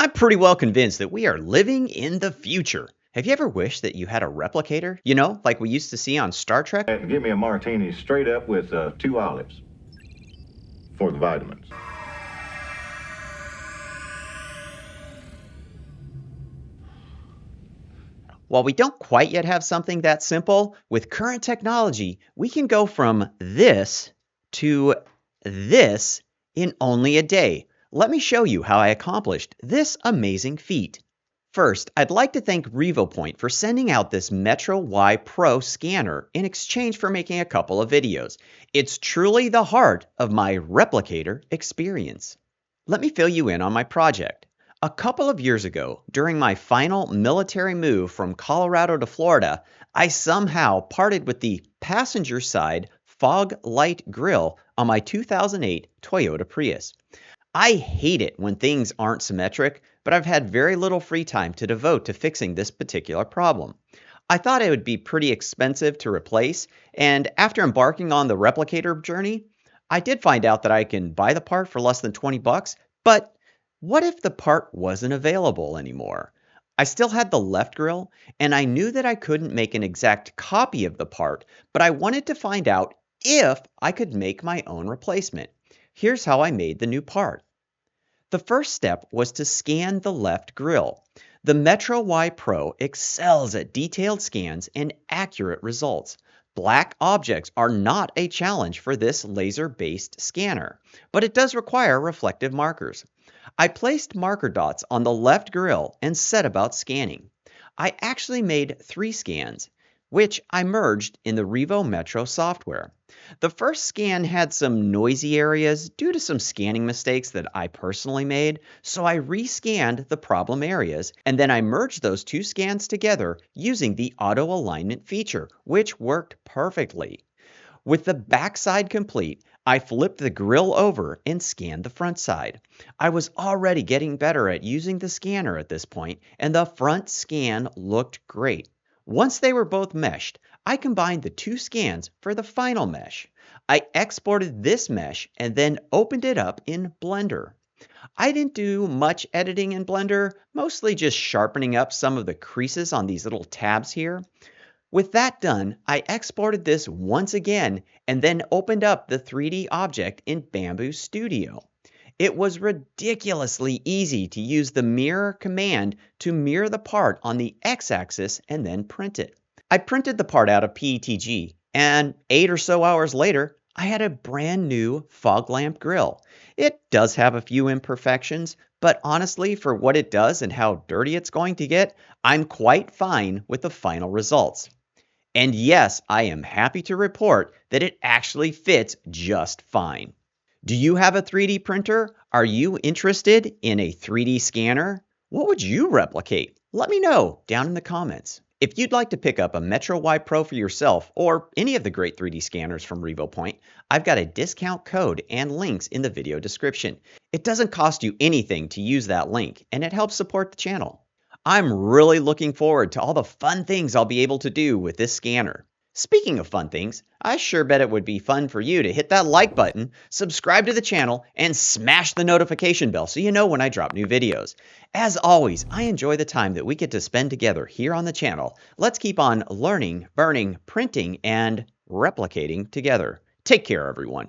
I'm pretty well convinced that we are living in the future. Have you ever wished that you had a replicator? Like we used to see on Star Trek? And give me a martini straight up with 2 olives for the vitamins. While we don't quite yet have something that simple, with current technology, we can go from this to this in only a day. Let me show you how I accomplished this amazing feat. First, I'd like to thank Revopoint for sending out this MetroY Pro scanner in exchange for making a couple of videos. It's truly the heart of my replicator experience. Let me fill you in on my project. A couple of years ago, during my final military move from Colorado to Florida, I somehow parted with the passenger side fog light grille on my 2008 Toyota Prius. I hate it when things aren't symmetric, but I've had very little free time to devote to fixing this particular problem. I thought it would be pretty expensive to replace, and after embarking on the replicator journey, I did find out that I can buy the part for less than 20 bucks, but what if the part wasn't available anymore? I still had the left grille, and I knew that I couldn't make an exact copy of the part, but I wanted to find out if I could make my own replacement. Here's how I made the new part. The first step was to scan the left grille. The MetroY Pro excels at detailed scans and accurate results. Black objects are not a challenge for this laser-based scanner, but it does require reflective markers. I placed marker dots on the left grille and set about scanning. I actually made 3 scans, which I merged in the Revo Metro software. The first scan had some noisy areas due to some scanning mistakes that I personally made, so I rescanned the problem areas, and then I merged those 2 scans together using the auto alignment feature, which worked perfectly. With the backside complete, I flipped the grille over and scanned the front side. I was already getting better at using the scanner at this point, and the front scan looked great. Once they were both meshed, I combined the 2 scans for the final mesh. I exported this mesh and then opened it up in Blender. I didn't do much editing in Blender, mostly just sharpening up some of the creases on these little tabs here. With that done, I exported this once again and then opened up the 3D object in Bamboo Studio. It was ridiculously easy to use the mirror command to mirror the part on the x-axis and then print it. I printed the part out of PETG, and 8 or so hours later, I had a brand new fog lamp grill. It does have a few imperfections, but honestly, for what it does and how dirty it's going to get, I'm quite fine with the final results. And yes, I am happy to report that it actually fits just fine. Do you have a 3D printer? Are you interested in a 3D scanner? What would you replicate? Let me know down in the comments. If you'd like to pick up a MetroY Pro for yourself or any of the great 3D scanners from Revopoint, I've got a discount code and links in the video description. It doesn't cost you anything to use that link, and it helps support the channel. I'm really looking forward to all the fun things I'll be able to do with this scanner. Speaking of fun things, I sure bet it would be fun for you to hit that like button, subscribe to the channel, and smash the notification bell so you know when I drop new videos. As always, I enjoy the time that we get to spend together here on the channel. Let's keep on learning, burning, printing, and replicating together. Take care, everyone.